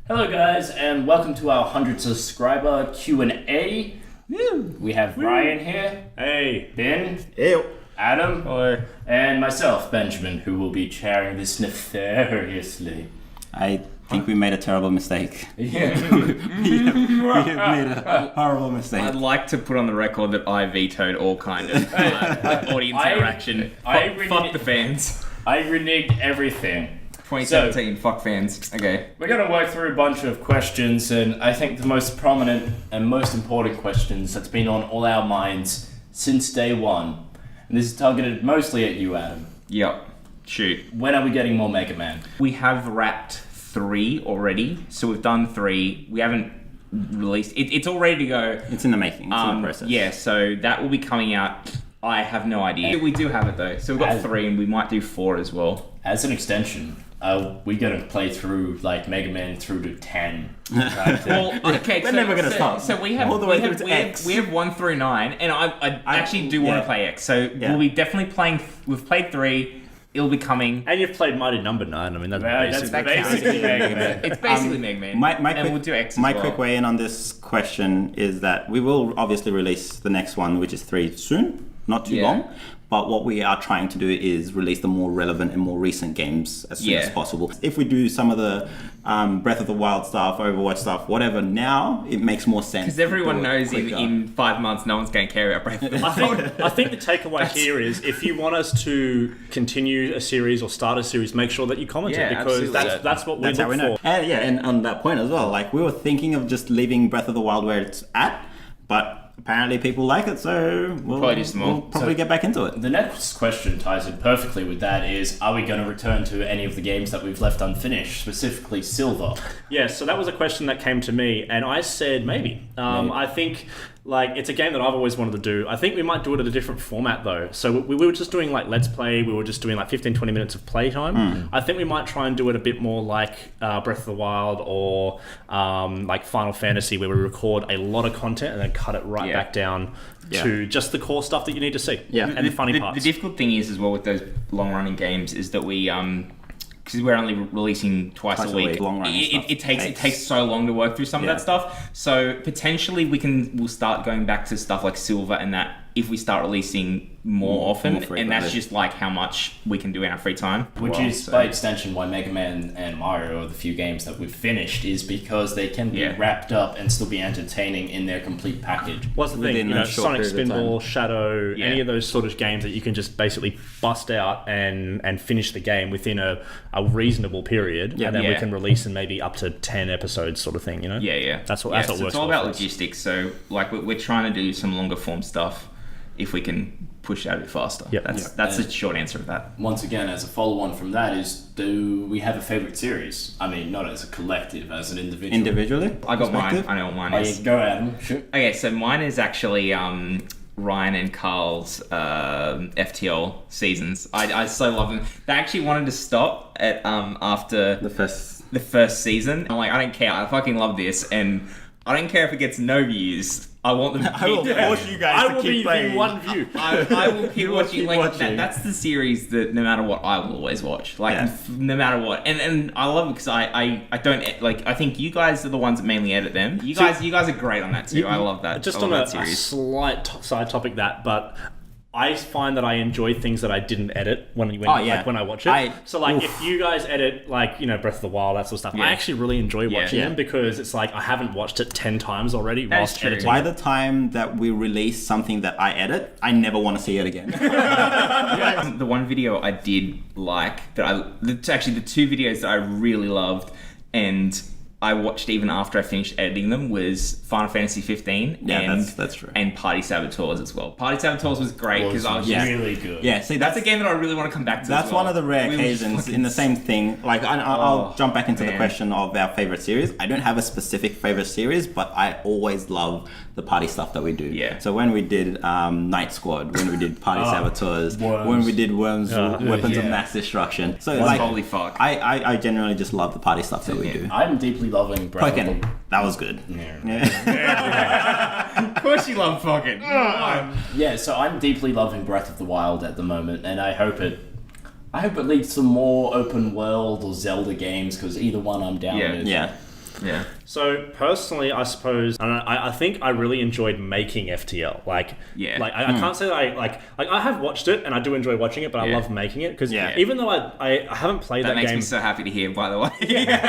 Hello guys, and welcome to our 100 subscriber Q&A. We have Ryan here. Hey. Ben. Ew. Adam. Hello. And myself, Benjamin, who will be chairing this nefariously. I think we made a terrible mistake. Yeah. we have made a horrible mistake. I'd like to put on the record that I vetoed all kind of audience interaction. Fuck the fans. I reneged everything. 2017, fuck fans. Okay. We're going to work through a bunch of questions, and I think the most prominent and most important questions that's been on all our minds since day one. And this is targeted mostly at you, Adam. Yep. Shoot. When are we getting more Mega Man? We have wrapped 3 already, so we've done 3. We haven't released... It's all ready to go. It's in the making. It's in the process. Yeah, so that will be coming out. I have no idea. We do have it, though. So we've got 3, and we might do 4 as well. As an extension... we're going to play through like Mega Man through to 10. Well, okay, we're never going to stop. So we have all the way through to X. We have 1 through 9, and I actually do want to play X. So we'll be definitely playing. We've played 3. It'll be coming. And you've played Mighty Number 9. I mean, that's basically Mega Man. It's basically Mega Man. And we'll do X as my well. quick way in on this question is that we will obviously release the next one, which is 3, soon. Not too long. But what we are trying to do is release the more relevant and more recent games as soon as possible. If we do some of the Breath of the Wild stuff, Overwatch stuff, whatever, now it makes more sense. Because everyone knows in 5 months no one's going to care about Breath of the Wild. I think the takeaway here is if you want us to continue a series or start a series, make sure that you comment it because that's what we look for. And on that point as well, like we were thinking of just leaving Breath of the Wild where it's at, but apparently people like it, so we'll probably get back into it. The next question ties in perfectly with that is, are we going to return to any of the games that we've left unfinished, specifically Silver? Yeah, so that was a question that came to me, and I said maybe. I think... it's a game that I've always wanted to do. I think we might do it at a different format though. So we were just doing like Let's Play. We were just doing like 15-20 minutes of playtime. I think we might try and do it a bit more like Breath of the Wild or like Final Fantasy, where we record a lot of content and then cut it right back down to just the core stuff that you need to see. Yeah. And the funny parts. The difficult thing is as well with those long-running games is that we... because we're only releasing twice a week. It takes so long to work through some of that stuff. So potentially we'll start going back to stuff like Silver and that if we start releasing more often, and that's just like how much we can do in our free time. Which is by extension why Mega Man and Mario are the few games that we've finished, is because they can be wrapped up and still be entertaining in their complete package. What's the thing? Sonic Spinball, Shadow, any of those sort of games that you can just basically bust out and finish the game within a reasonable period, and then we can release in maybe up to 10 episodes sort of thing, you know? Yeah. That's what works. It's all about logistics, so like we're trying to do some longer form stuff if we can push it out a bit faster. That's the short answer of that. Once again, as a follow-on from that is, do we have a favourite series? I mean, not as a collective, as an individual. Individually? I got mine. I know what mine is. Go Adam. Shoot. Okay, so mine is actually Ryan and Carl's FTL seasons. I so love them. They actually wanted to stop at after the first season. I'm like, I don't care. I fucking love this, and I don't care if it gets no views. I want them to keep... I will force you guys to keep playing. One view. I will keep watching. That's the series that no matter what, I will always watch. No matter what. And I love it because I don't... I think you guys are the ones that mainly edit them. You guys are great on that too. I love that. Just on a slight side topic but... I find that I enjoy things that I didn't edit when I watch it. If you guys edit Breath of the Wild, that sort of stuff, I actually really enjoy watching them because it's like I haven't watched it 10 times already whilst editing. By the time that we release something that I edit, I never want to see it again. The one video I did like actually the 2 videos that I really loved and I watched even after I finished editing them was Final Fantasy 15 that's true. And Party Saboteurs as well. Party Saboteurs was great because I was really good. Yeah, see, that's a game that I really want to come back to. That's one of the rare occasions in the same thing. Like I'll jump back into the question of our favorite series. I don't have a specific favorite series, but I always love the party stuff that we do. Yeah. So when we did Night Squad, when we did Party Saboteurs, when we did Worms, Weapons of Mass Destruction. So holy fuck. I generally just love the party stuff that we do. I'm deeply loving Breath of the... That was good. Of course you love fucking. So I'm deeply loving Breath of the Wild at the moment, and I hope it leads to more open world or Zelda games, because either one I'm down with. Yeah. Yeah. So personally, I suppose, and I think I really enjoyed making FTL. Like I can't say that I have watched it and I do enjoy watching it, but I love making it because even though I haven't played that game. That makes me so happy to hear. By the way,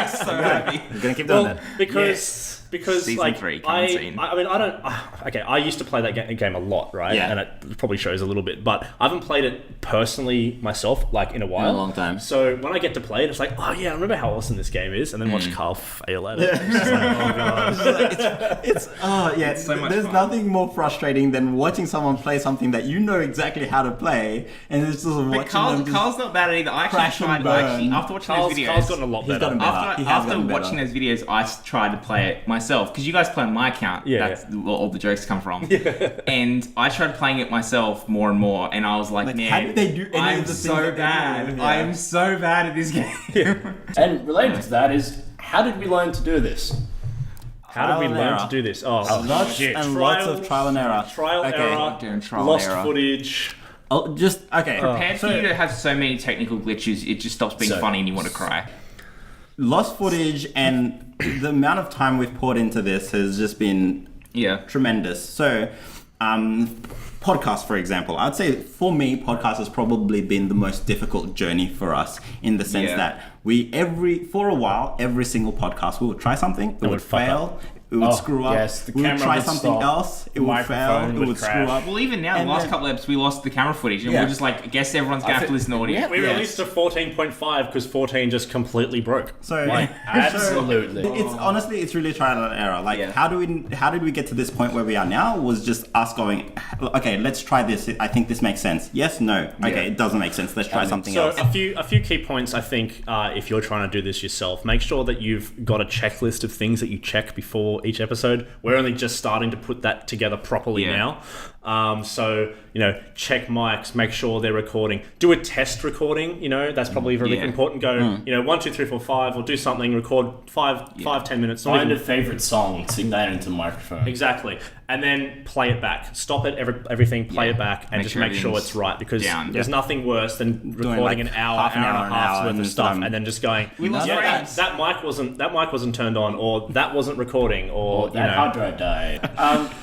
so happy. We're gonna keep doing that Because Season like 3, I mean I don't I used to play that game a lot, right? Yeah. And it probably shows a little bit, but I haven't played it personally myself like in a while. In a long time. So when I get to play it, it's like, oh yeah, I remember how awesome this game is, and then watch Carl fail at it. It's just like, oh god. It's so much there's fun. nothing more frustrating than watching someone play something that you know exactly how to play, and it's just watching But them just Carl's not bad at either. I crash actually and tried burn. after watching Carl's those videos. gotten a lot He's better. gotten better. He has After gotten watching better. those videos, I tried to play it myself because you guys play on my account. Yeah, That's where all the jokes come from. And I tried playing it myself more and more, and I was like, man, how did they do any I'm of the things so that they bad. do? Yeah. I am so bad at this game. And related to that is, how did we learn to do this? How did we Trial and learn error. to do this? Lots shit. and lots of trial and error. Trial, Okay. error, Doing trial lost error. footage. Oh, just okay. Prepared for you to have so many technical glitches, it just stops being So- funny and you want to cry. Lost footage and the amount of time we've poured into this has just been Yeah. tremendous. So, podcast, for example, I'd say for me, podcast has probably been the most difficult journey for us in the sense Yeah. that for a while, every single podcast, we would try something, it would fuck fail, it would screw up, yes, the we would camera try would something stop, else, it the would fail, microphone it would would screw crash. up. Well, even now, the And last then- couple of episodes, we lost the camera footage, and Yeah. we're just like, I guess everyone's gonna have to listen to audio. We Yes. released a 14.5 because 14 just completely broke. So, Absolutely. It's honestly, it's really trial and error. Like, Yeah. how did we get to this point where we are now? Was just us going, okay, let's try this. I think this makes sense. Yes, no. Okay, it doesn't make sense. Let's try something So else. a few key points, I think, if you're trying to do this yourself, make sure that you've got a checklist of things that you check before each episode. We're only just starting to put that together properly now. So, check mics, make sure they're recording. Do a test recording, that's probably really important. Go, 1, 2, 3, 4, 5, or do something, record 5-10 minutes. not Find even- a favorite song, sing that into the microphone. Exactly. And then play it back. Stop it, everything, play it back, and Make just sure make sure everything's it's right. Because down. there's nothing worse than recording like an hour, half an hour hour, and a an half's hour, worth and of just, stuff, and then just going, lost frames. that mic wasn't turned on, or that wasn't recording, or That hard drive died.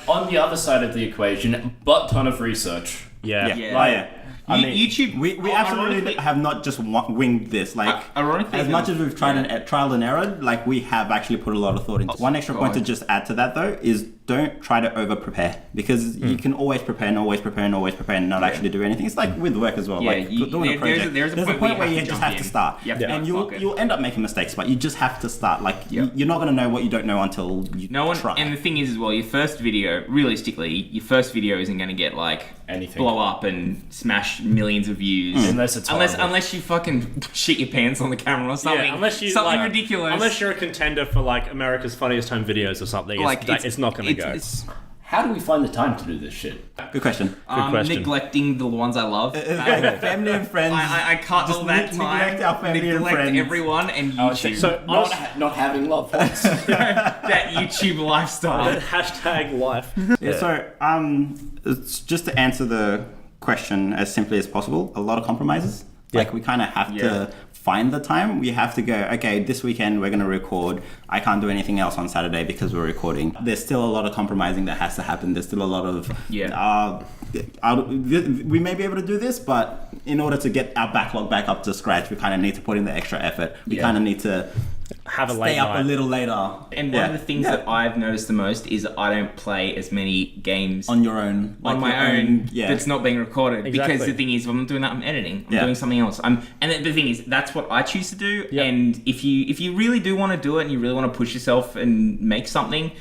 On the other side of the equation, butt ton of research. yeah. Yeah. I mean, YouTube. we absolutely ironically- have not just winged this. Like, ironically, as much as we've tried and error, like we have actually put a lot of thought into. One extra point to just add to that though is don't try to over prepare because you can always prepare and always prepare and always prepare and not actually do anything. It's like with work as well. Yeah, like doing a project. there's a point point where where you you have to just have jump to in. start, You have to and fuck it. you'll end up making mistakes, but you just have to start. Like you're not going to know what you don't know until you try. And the thing is as well, your first video, realistically, your first video isn't going to get like Anything. blow up and smash millions of views Unless it's horrible. unless you fucking shit your pants on the camera or something. Yeah, unless you something like, ridiculous. Unless you're a contender for like America's Funniest Home Videos or something, it's not going to go. How do we find the time to do this shit? Good question. Good question. Neglecting the ones I love. Like family and friends. I cut just all that time. neglect our family and neglect friends. everyone and YouTube. So Not having loved ones. that YouTube lifestyle. hashtag life. Yeah, so it's just to answer the question as simply as possible, a lot of compromises. Like we kind of have to find the time. We have to go, okay, this weekend we're going to record. I can't do anything else on Saturday because we're recording. There's still a lot of compromising that has to happen. There's still a lot of we may be able to do this, but in order to get our backlog back up to scratch, we kind of need to put in the extra effort. We kind of need to Have a late stay up night. a little later. And one of the things that I've noticed the most is that I don't play as many games on your own, on my own that's not being recorded. Exactly. Because the thing is, if I'm not doing that, I'm editing. I'm Yeah. doing something else. And the thing is, that's what I choose to do. And if you really do want to do it and you really want to push yourself and make something,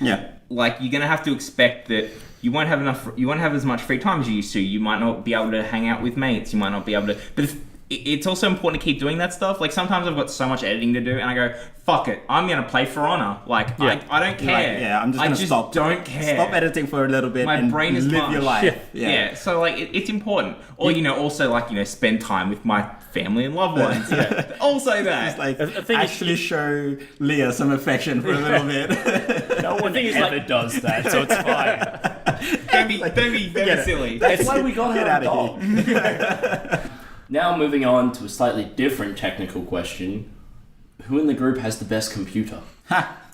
like you're gonna have to expect that you won't have as much free time as you used to. You might not be able to hang out with mates. You might not be able to. But it's also important to keep doing that stuff. Like sometimes I've got so much editing to do, and I go, "Fuck it, I'm gonna play For Honor." Like I don't care. Like, I'm just gonna stop. Don't care. Stop editing for a little bit. My and brain is live mush. your life. Yeah. So like it's important. Or also like spend time with my family and loved ones. Also that. Just like The thing is- actually show Leah some affection for a little bit. No one thing is, ever like- does that, so it's fine. Don't be silly. That's why we got Get her out a of dog. Now moving on to a slightly different technical question. Who in the group has the best computer?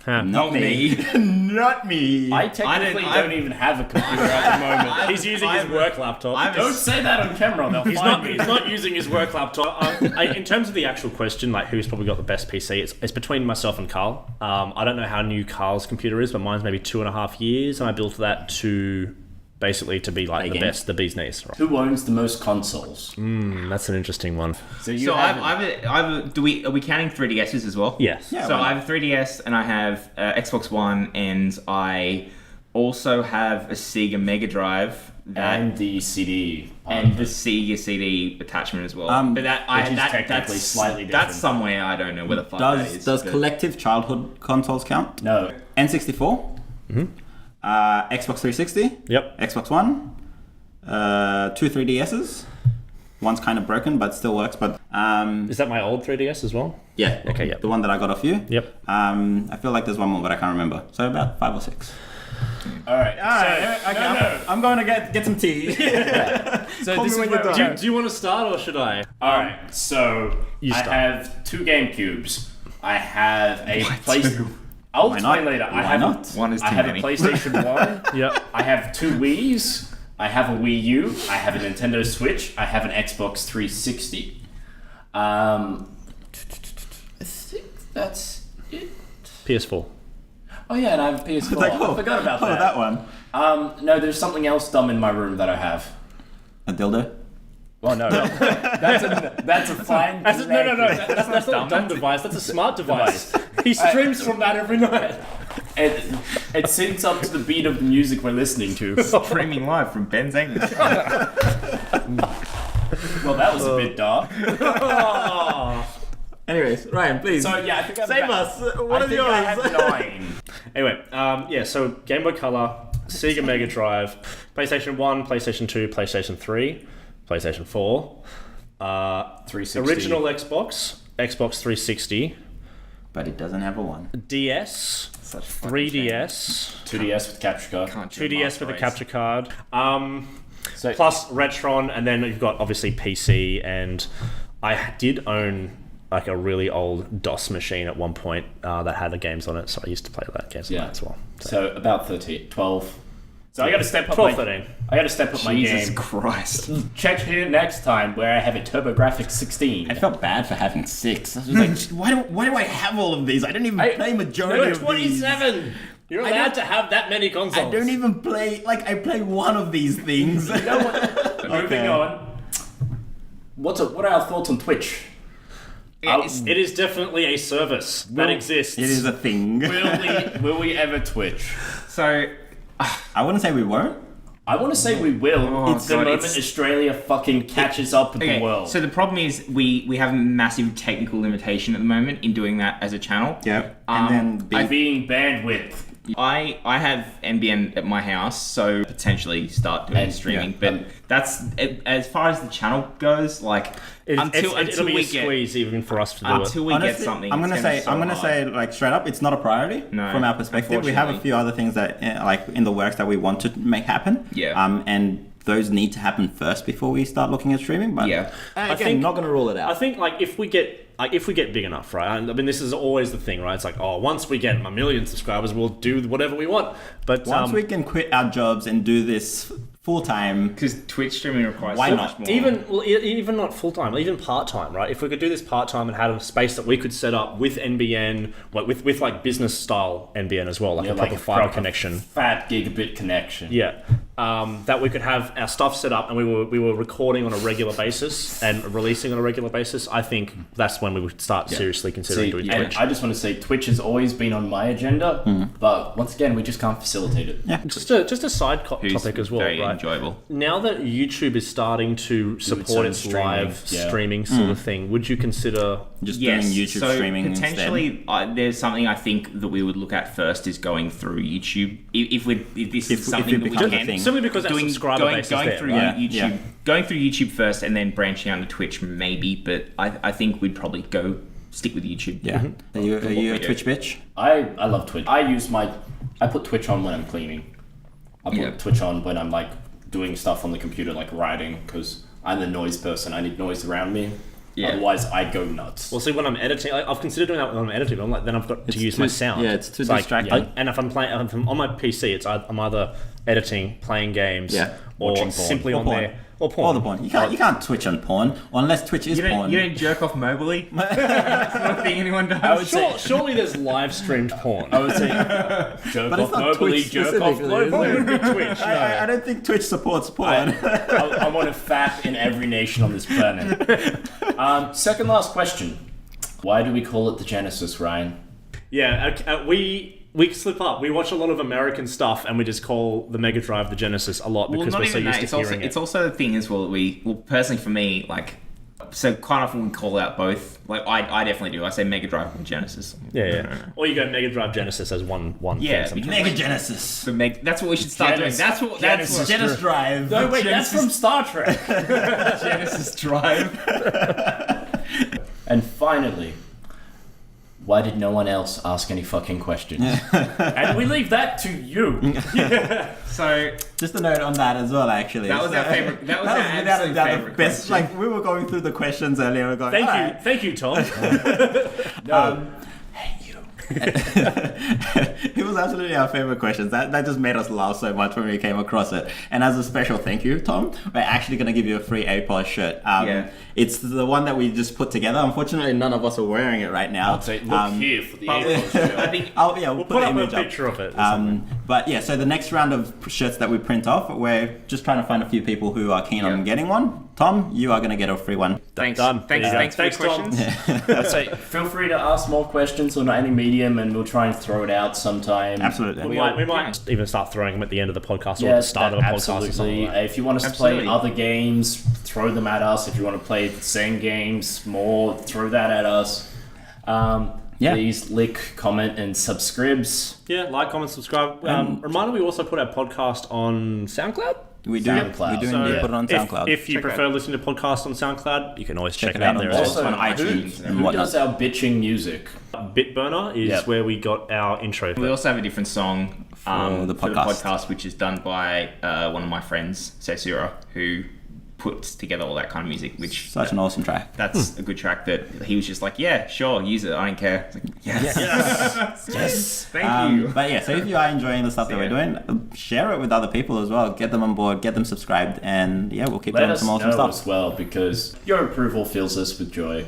Not me. Not me. I technically don't even have a computer at the moment. He's using his work laptop. Don't say that on camera. They'll He's find me. not using his work laptop. In terms of the actual question, like who's probably got the best PC, it's between myself and Carl. I don't know how new Carl's computer is, but mine's maybe 2.5 years, and I built that to basically to be like the best, the bee's knees. Right? Who owns the most consoles? That's an interesting one. So are we counting 3DSs as well? Yes. Yeah, So I have a 3DS and I have Xbox One, and I also have a Sega Mega Drive and the CD and the Sega CD attachment as well. But technically slightly different. That's somewhere I don't know where the fuck that is. Does collective childhood consoles count? No. N64. Xbox 360. Yep. Xbox One. 2 3DSs. One's kind of broken, but still works. But Is that my old 3DS as well? yeah, Okay, yeah. the one that I got off you. Yep. I feel like there's one more, but I can't remember. So about 5 or 6. All right. I'm going to get some tea. So Call this me is when you're where done. Do you want to start or should I? All right. So You I start. have 2 GameCubes. I have a Why PlayStation. 2? I'll Why explain not? later. Why not? One is I too have many. a PlayStation 1. Yep. I have 2 Wiis. I have a Wii U. I have a Nintendo Switch. I have an Xbox 360. I think that's it. PS4. Oh yeah, and I have a PS4. Like, I forgot about that. that one. No, there's something else dumb in my room that I have. A dildo. Well, no, that's a fine. No. That's not a dumb device. That's a smart device. He streams from that every night. It syncs up to the beat of the music we're listening to. Streaming live from Ben's English. Well, that was a bit dark. Anyways, Ryan, please. So yeah, I think Save us. What are yours? I have 9. Anyway, so Game Boy Color, Sega Mega Drive, PlayStation 1, PlayStation 2, PlayStation 3, PlayStation 4, 360. original Xbox, Xbox 360, But it doesn't have a 1. DS, Such fucking 3DS, 2DS with capture card. Can't do 2DS master with a race. capture card, So plus Retron, and then you've got obviously PC, and I did own like a really old DOS machine at one point that had the games on it, so I used to play that games on Yeah. that as well. So about 12. So I got to step up 12, my 13. I got to step up my Jesus game. Christ. Check here next time where I have a TurboGrafx 16. I felt bad for having 6. I was like, why do I have all of these? I don't even play majority of these. 27! You're allowed to have that many consoles. I don't even play, I play one of these things. You know what? Moving on. What are our thoughts on Twitch? It is definitely a service that exists. It is a thing. Will we ever Twitch? So, I wouldn't say we won't. I want to say we will. It's the God, moment it's- Australia fucking catches up with the world. so the problem is we have a massive technical limitation at the moment in doing that as a channel. Yeah. And then being bandwidth. I have NBN at my house, so potentially start doing And, streaming. yeah, but that's as far as the channel goes. Like until it'll be we a squeeze even for us to do it. until we get something. I'm gonna it's say, so hard. like straight up, it's not a priority No, from our perspective. We have a unfortunately. few other things that, like in the works that we want to make happen. Yeah. And those need to happen first before we start looking at streaming. But Yeah. again, think- not gonna rule it out. I think like if we get big enough, right? I mean, this is always the thing, right? It's like, once we get 1 million subscribers, we'll do whatever we want. But once we can quit our jobs and do this full time, Because Twitch streaming requires Why so not? much more. even not full time, even part time, right? If we could do this part time and have a space that we could set up with NBN, like with like business style NBN as well, like a proper fiber connection, Fat gigabit connection. yeah. That we could have our stuff set up and we were recording on a regular basis and releasing on a regular basis. I think that's when we would start seriously considering doing and Twitch. I just want to say Twitch has always been on my agenda, but once again, we just can't facilitate it. yeah, Just a side Who's topic as well, very right? enjoyable. Now that YouTube is starting to support own its streaming, live yeah. streaming sort of thing, would you consider? just Yes, doing YouTube so streaming potentially there's something I think that we would look at first is going through YouTube. If this If is something it that we becomes a can thing. Simply because our subscriber base is going there, through right? YouTube, Yeah. going through YouTube first, and then branching out to Twitch maybe. But I think we'd probably stick with YouTube. Yeah. Are you a we do. Twitch bitch? I love Twitch. I put Twitch on when I'm cleaning. I put Twitch on when I'm like doing stuff on the computer, like writing, because I'm the noise person. I need noise around me. Yeah. Otherwise, I'd go nuts. Well, see, when I'm editing, I've considered doing that when I'm editing, but I'm like, then I've got to use my sound. Yeah, it's too like, distracting. and if I'm playing if I'm on my PC, I'm either editing, playing games, or watching porn. simply Or on porn. there, or porn. All the porn. You can't Twitch on porn unless Twitch is porn. You don't jerk off mobily? That's not a thing anyone does. I would say, Surely there's live streamed porn. I would say jerk But it's off not mobily, Twitch jerk off specifically, is globally. it? Twitch. I don't think Twitch supports porn. I want a fap in every nation on this planet. Second last question. Why do we call it the Genesis, Ryan? Yeah, we slip up. We watch a lot of American stuff, and we just call the Mega Drive the Genesis a lot because we're so used to hearing it. It's also the thing as well that personally for me, like, so quite often we call out both. Like, I definitely do. I say Mega Drive and Genesis. Yeah. Or you go Mega Drive Genesis as one Yeah, thing. Mega Genesis. That's what we should start doing. That's what Genesis Drive. No, wait, Genesis- that's from Star Trek. Genesis Drive. And finally, why did no one else ask any fucking questions? And we leave that to you. So Just a note on that as well, actually. that was our favorite. That was our without a absolute doubt favorite the best. question. Like we were going through the questions earlier, we're going. Thank you, Tom. It was absolutely our favorite questions. That just made us laugh so much when we came across it. And as a special thank you, Tom, we're actually going to give you a free APoS shirt. It's the one that we just put together. Unfortunately, none of us are wearing it right now. I'll say, look here for the APoS shirt. I think we'll Put an up a image picture of it. But yeah, so the next round of shirts that we print off, we're just trying to find a few people who are keen on getting one. Tom, you are going to get a free one. thanks. Done. Thanks for the Tom. questions. I'd say feel free to ask more questions on any medium, and we'll try and throw it out sometime. Absolutely. We might even start throwing them at the end of the podcast or at the start of a podcast or something. Absolutely. Like that. If you want us to play other games, throw them at us. If you want to play the same games more, throw that at us. Please like, comment, and subscribes. Yeah, like, comment, subscribe. Reminder, we also put our podcast on SoundCloud. We do. SoundCloud. We do So, indeed put it on SoundCloud. If you prefer listening to podcasts on SoundCloud, you can always check it out there. Also as on well. iTunes and Who whatnot. does our bitching music? Bitburner is where we got our intro. We also have a different song For the for the podcast. podcast, which is done by one of my friends, Sesura, who puts together all that kind of music, which Such an awesome track. that's a good track that he was just like, yeah, sure, use it, I don't care. It's like, yes. Thank you. But yeah, so if you are enjoying the stuff that we're doing, share it with other people as well. Get them on board, get them subscribed, and yeah, we'll keep Let doing us some know awesome stuff. as well, because your approval fills us with joy.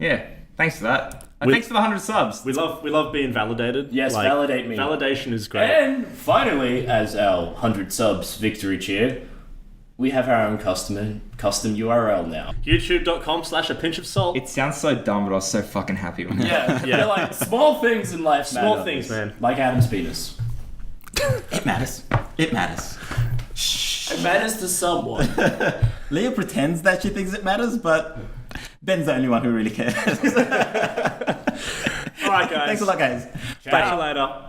Yeah, thanks for that. And thanks for the 100 subs. We love being validated. Yes, validate me. Validation is great. And finally, as our 100 subs victory cheer, we have our own custom URL now. YouTube.com/a pinch of salt. It sounds so dumb, but I was so fucking happy when Yeah, they're like small things in life. Small matter. things, man. Like Adam's penis. It matters. It matters. It matters to someone. Leah pretends that she thinks it matters, but Ben's the only one who really cares. All right, guys. Thanks a lot, guys. Catch you later.